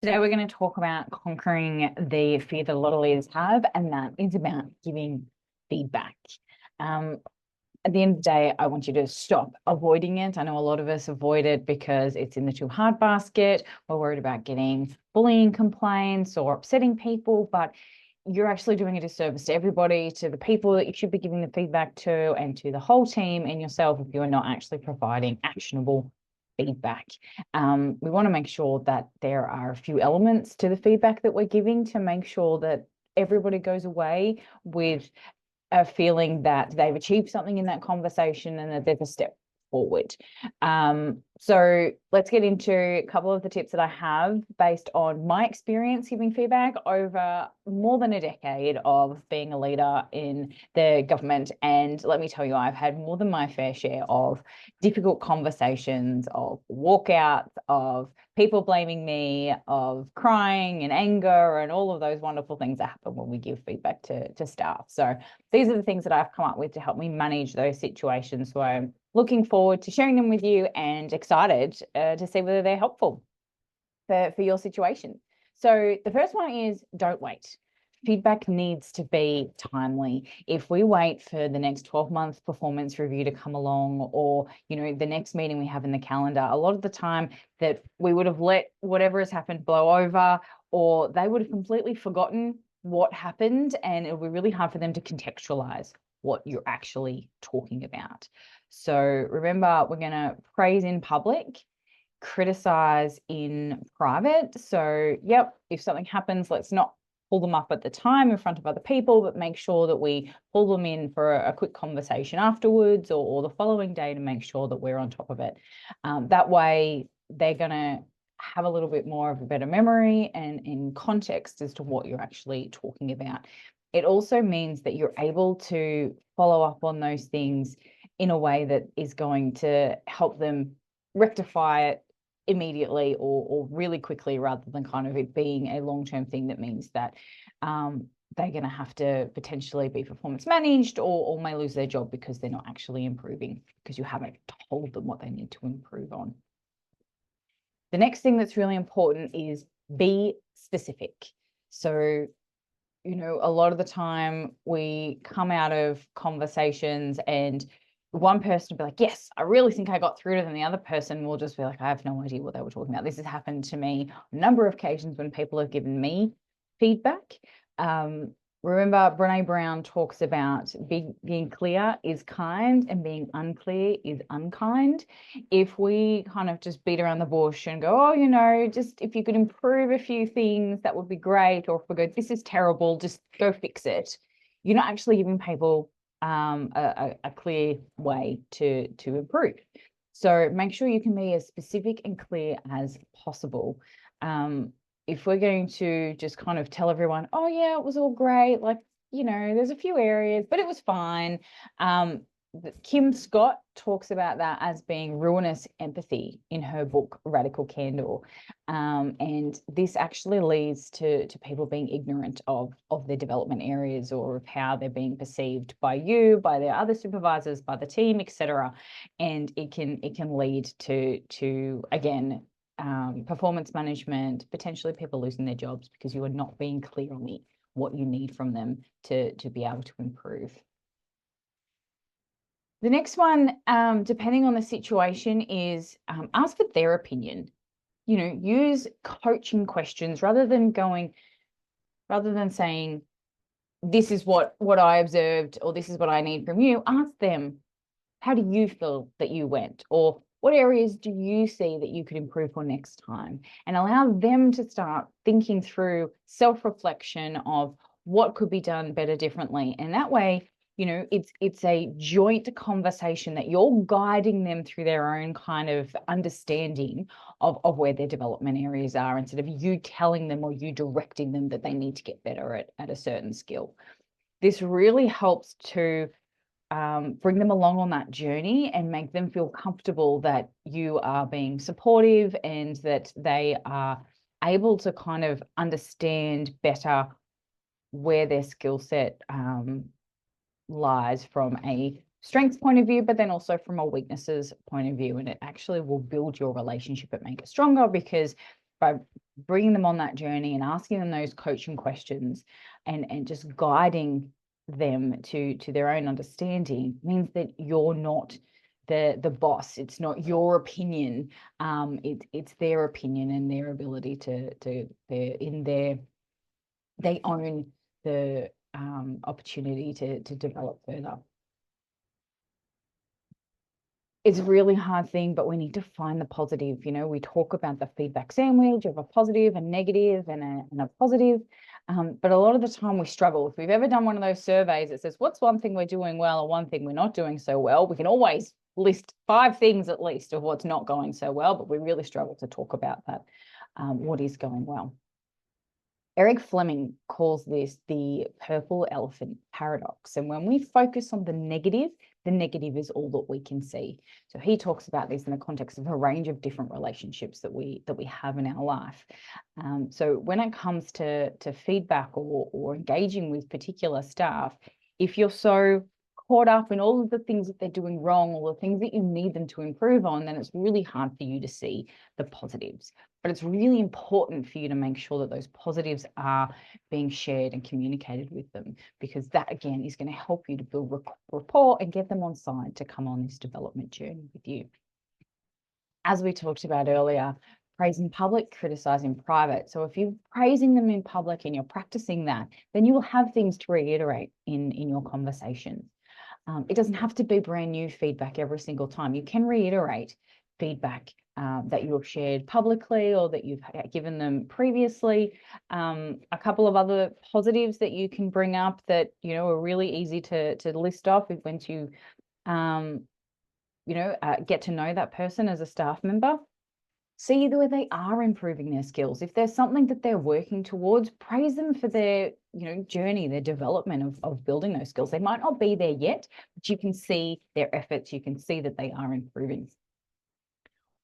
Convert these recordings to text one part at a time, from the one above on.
Today, we're going to talk about conquering the fear that a lot of leaders have, and that is about giving feedback. Um, at the end of the day, I want you to stop avoiding it. I know a lot of us avoid it because it's in the too hard basket. We're worried about getting bullying complaints or upsetting people, but you're actually doing a disservice to everybody, to the people that you should be giving the feedback to, and to the whole team and yourself if you are not actually providing actionable feedback. We want to make sure that there are a few elements to the feedback that we're giving to make sure that everybody goes away with a feeling that they've achieved something in that conversation and that there's a step forward. So let's get into a couple of the tips that I have based on my experience giving feedback over more than a decade of being a leader in the government. And let me tell you, I've had more than my fair share of difficult conversations, of walkouts, of people blaming me, of crying and anger, and all of those wonderful things that happen when we give feedback to staff. So these are the things that I've come up with to help me manage those situations. So I'm looking forward to sharing them with you and excited to see whether they're helpful for your situation. So the first one is don't wait. Feedback needs to be timely. If we wait for the next 12-month performance review to come along, or the next meeting we have in the calendar, a lot of the time that we would have let whatever has happened blow over, or they would have completely forgotten what happened, and it'll be really hard for them to contextualize what you're actually talking about. So remember, we're going to praise in public, criticize in private. So, yep, if something happens, let's not pull them up at the time in front of other people, but make sure that we pull them in for a quick conversation afterwards, or the following day, to make sure that we're on top of it. That way, they're going to have a little bit more of a better memory and in context as to what you're actually talking about. It also means that you're able to follow up on those things in a way that is going to help them rectify it immediately or really quickly, rather than kind of it being a long-term thing that means that they're going to have to potentially be performance managed, or may lose their job because they're not actually improving because you haven't told them what they need to improve on. The next thing that's really important is be specific. So, a lot of the time we come out of conversations and one person will be like, yes, I really think I got through to them. The other person will just be like, I have no idea what they were talking about. This has happened to me on a number of occasions when people have given me feedback. Remember, Brene Brown talks about being clear is kind and being unclear is unkind. If we kind of just beat around the bush and go, oh, just if you could improve a few things, that would be great. Or if we go, this is terrible, just go fix it. You're not actually giving people a clear way to improve. So make sure you can be as specific and clear as possible. If we're going to just kind of tell everyone, oh yeah, it was all great, like, there's a few areas, but it was fine. Kim Scott talks about that as being ruinous empathy in her book, Radical Candor. And this actually leads to people being ignorant of their development areas, or of how they're being perceived by you, by their other supervisors, by the team, etc. And it can lead to again, performance management, potentially people losing their jobs because you are not being clear on what you need from them to be able to improve. The next one, depending on the situation, is ask for their opinion. Use coaching questions rather than saying, this is what I observed, or this is what I need from you. Ask them, how do you feel that you went? Or what areas do you see that you could improve for next time? And allow them to start thinking through self-reflection of what could be done better, differently. And that way, it's a joint conversation that you're guiding them through their own kind of understanding of where their development areas are, instead of you telling them or you directing them that they need to get better at a certain skill. This really helps to bring them along on that journey and make them feel comfortable that you are being supportive and that they are able to kind of understand better where their skill set lies from a strengths point of view, but then also from a weaknesses point of view. And it actually will build your relationship and make it stronger, because by bringing them on that journey and asking them those coaching questions and just guiding them to their own understanding means that you're not the boss. It's not your opinion. It's their opinion and their ability they own the opportunity to develop further. It's a really hard thing, but we need to find the positive. You know, we talk about the feedback sandwich of a positive, a negative, and a positive. But a lot of the time we struggle. If we've ever done one of those surveys that says, what's one thing we're doing well or one thing we're not doing so well, we can always list 5 things at least of what's not going so well, but we really struggle to talk about that, what is going well. Eric Fleming calls this the purple elephant paradox. And when we focus on the negative is all that we can see. So he talks about this in the context of a range of different relationships that we have in our life. So when it comes to feedback or engaging with particular staff, if you're so caught up in all of the things that they're doing wrong or the things that you need them to improve on, then it's really hard for you to see the positives. But it's really important for you to make sure that those positives are being shared and communicated with them, because that, again, is going to help you to build rapport and get them on side to come on this development journey with you. As we talked about earlier, praise in public, criticize in private. So if you're praising them in public and you're practicing that, then you will have things to reiterate in your conversations. It doesn't have to be brand new feedback every single time. You can reiterate feedback that you have shared publicly or that you've given them previously. A couple of other positives that you can bring up that, you know, are really easy to list off when you, get to know that person as a staff member. See where they are improving their skills. If there's something that they're working towards, praise them for their, journey, their development of building those skills. They might not be there yet, but you can see their efforts. You can see that they are improving.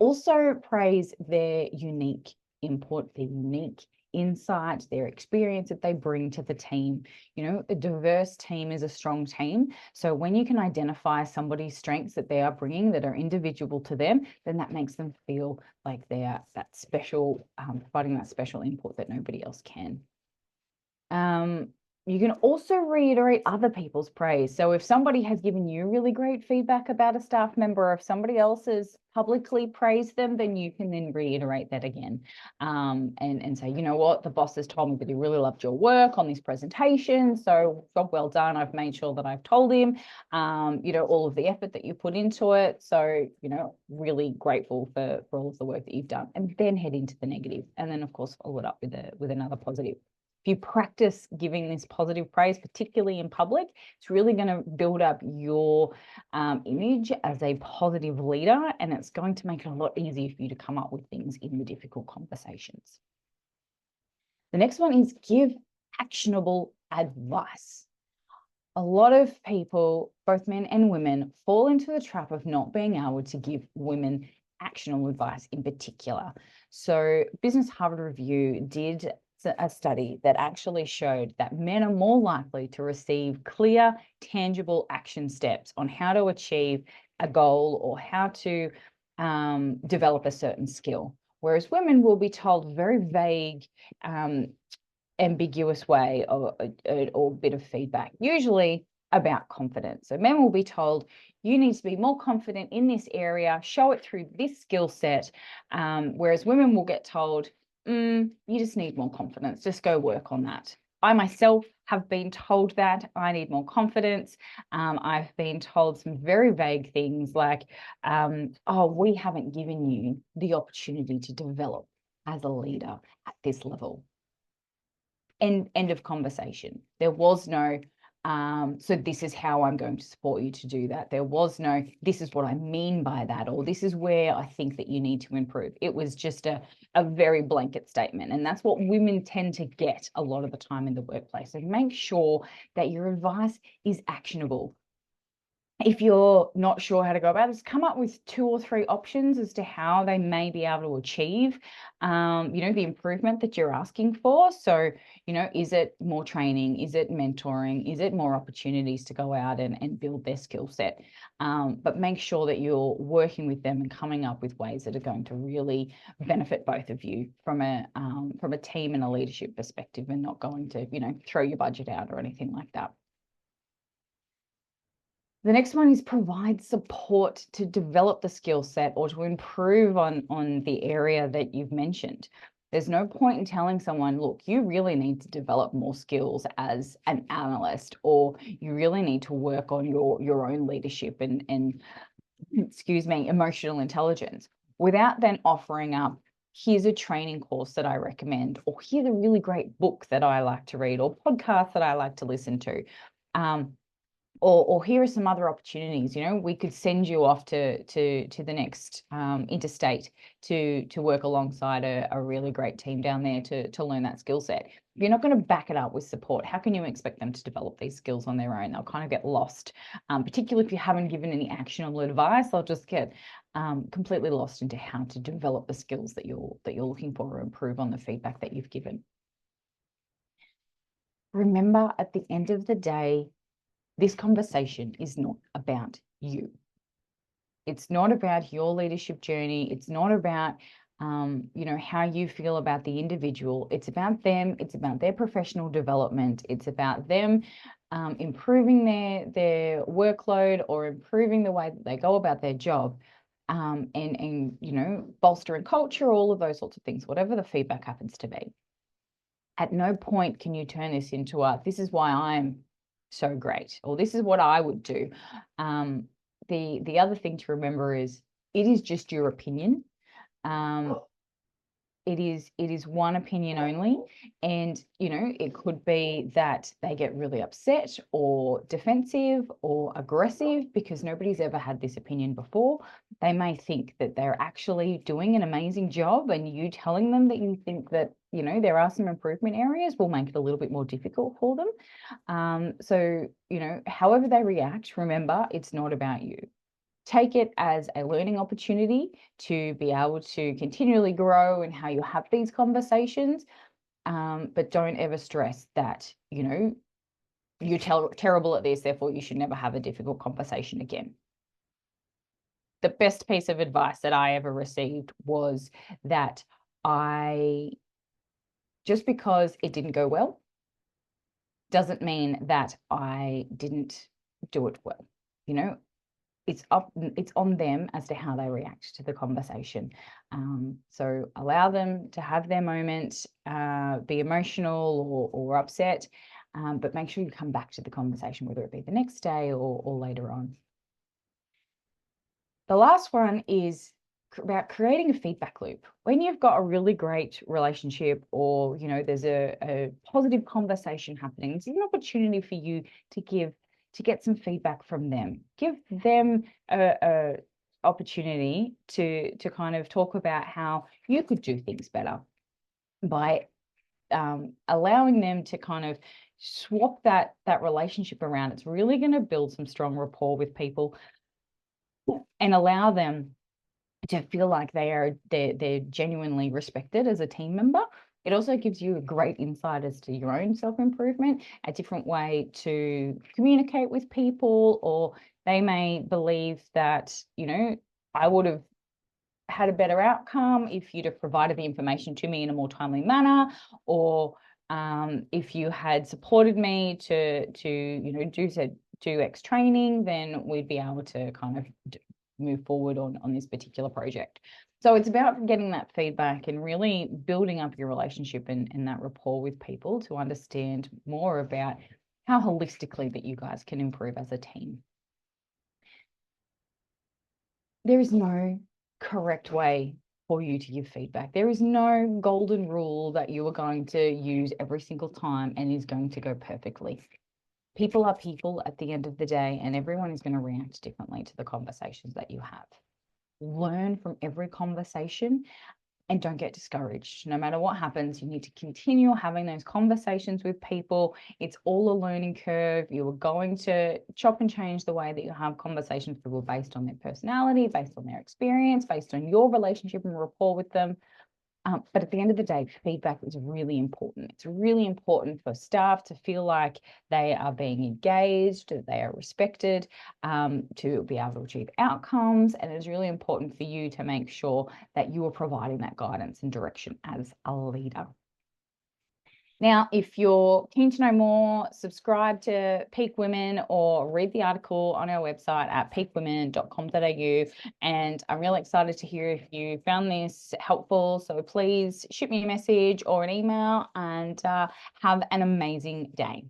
Also praise their unique input, their unique insight, their experience that they bring to the team. A diverse team is a strong team. So when you can identify somebody's strengths that they are bringing that are individual to them, then that makes them feel like they are that special, providing that special input that nobody else can. You can also reiterate other people's praise. So if somebody has given you really great feedback about a staff member, or if somebody else has publicly praised them, then you can then reiterate that again, and say, you know what, the boss has told me that he really loved your work on this presentation. So job well done. I've made sure that I've told him, all of the effort that you put into it. So, really grateful for all of the work that you've done, and then head into the negative. And then of course, follow it up with another positive. If you practice giving this positive praise, particularly in public, it's really going to build up your image as a positive leader, and it's going to make it a lot easier for you to come up with things in the difficult conversations. The next one is give actionable advice. A lot of people, both men and women, fall into the trap of not being able to give women actionable advice in particular. So Business Harvard Review did a study that actually showed that men are more likely to receive clear, tangible action steps on how to achieve a goal or how to develop a certain skill, whereas women will be told very vague, ambiguous way or bit of feedback, usually about confidence. So men will be told, you need to be more confident in this area, show it through this skill set, whereas women will get told, you just need more confidence, just go work on that. I myself have been told that I need more confidence. I've been told some very vague things like, we haven't given you the opportunity to develop as a leader at this level. End of conversation. There was no, so this is how I'm going to support you to do that. There was no, this is what I mean by that, or this is where I think that you need to improve. It was just a very blanket statement. And that's what women tend to get a lot of the time in the workplace. So make sure that your advice is actionable. If you're not sure how to go about this, come up with 2 or 3 options as to how they may be able to achieve, the improvement that you're asking for. So, is it more training? Is it mentoring? Is it more opportunities to go out and build their skill set? But make sure that you're working with them and coming up with ways that are going to really benefit both of you from a team and a leadership perspective, and not going to, throw your budget out or anything like that. The next one is provide support to develop the skill set or to improve on the area that you've mentioned. There's no point in telling someone, look, you really need to develop more skills as an analyst, or you really need to work on your own leadership and excuse me, emotional intelligence, without then offering up, here's a training course that I recommend, or here's a really great book that I like to read, or podcast that I like to listen to. Or here are some other opportunities. We could send you off to the next interstate to work alongside a really great team down there to learn that skill set. If you're not going to back it up with support, how can you expect them to develop these skills on their own? They'll kind of get lost, particularly if you haven't given any actionable advice. They'll just get completely lost into how to develop the skills that you're looking for, or improve on the feedback that you've given. Remember, at the end of the day, this conversation is not about you. It's not about your leadership journey. It's not about, how you feel about the individual. It's about them. It's about their professional development. It's about them improving their workload, or improving the way that they go about their job, and bolstering culture, all of those sorts of things, whatever the feedback happens to be. At no point can you turn this into this is why I'm so great, or this is what I would do. The other thing to remember is, it is just your opinion. It is one opinion only, and it could be that they get really upset or defensive or aggressive because nobody's ever had this opinion before. They may think that they're actually doing an amazing job, and you telling them that you think that there are some improvement areas will make it a little bit more difficult for them. So however they react, remember, it's not about you. Take it as a learning opportunity to be able to continually grow in how you have these conversations. But don't ever stress that, you're terrible at this, therefore you should never have a difficult conversation again. The best piece of advice that I ever received was that just because it didn't go well doesn't mean that I didn't do it well. It's on them as to how they react to the conversation. So allow them to have their moment, be emotional or upset, but make sure you come back to the conversation, whether it be the next day or later on. The last one is about creating a feedback loop. When you've got a really great relationship, or there's a positive conversation happening, it's an opportunity for you to get some feedback from them. Give them a opportunity to kind of talk about how you could do things better, by allowing them to kind of swap that relationship around. It's really going to build some strong rapport with people and allow them to feel like they're genuinely respected as a team member. It also gives you a great insight as to your own self-improvement, a different way to communicate with people, or they may believe that, I would have had a better outcome if you'd have provided the information to me in a more timely manner, or if you had supported me to do X training, then we'd be able to kind of move forward on this particular project. So it's about getting that feedback and really building up your relationship and that rapport with people to understand more about how holistically that you guys can improve as a team. There is no correct way for you to give feedback. There is no golden rule that you are going to use every single time and is going to go perfectly. People are people at the end of the day, and everyone is going to react differently to the conversations that you have. Learn from every conversation, And don't get discouraged. No matter what happens, you need to continue having those conversations with people. It's all a learning curve. You are going to chop and change the way that you have conversations with people based on their personality, based on their experience, based on your relationship and rapport with them. But at the end of the day, feedback is really important. It's really important for staff to feel like they are being engaged, that they are respected, to be able to achieve outcomes. And it's really important for you to make sure that you are providing that guidance and direction as a leader. Now, if you're keen to know more, subscribe to Peak Women or read the article on our website at peakwomen.com.au. And I'm really excited to hear if you found this helpful. So please shoot me a message or an email, and have an amazing day.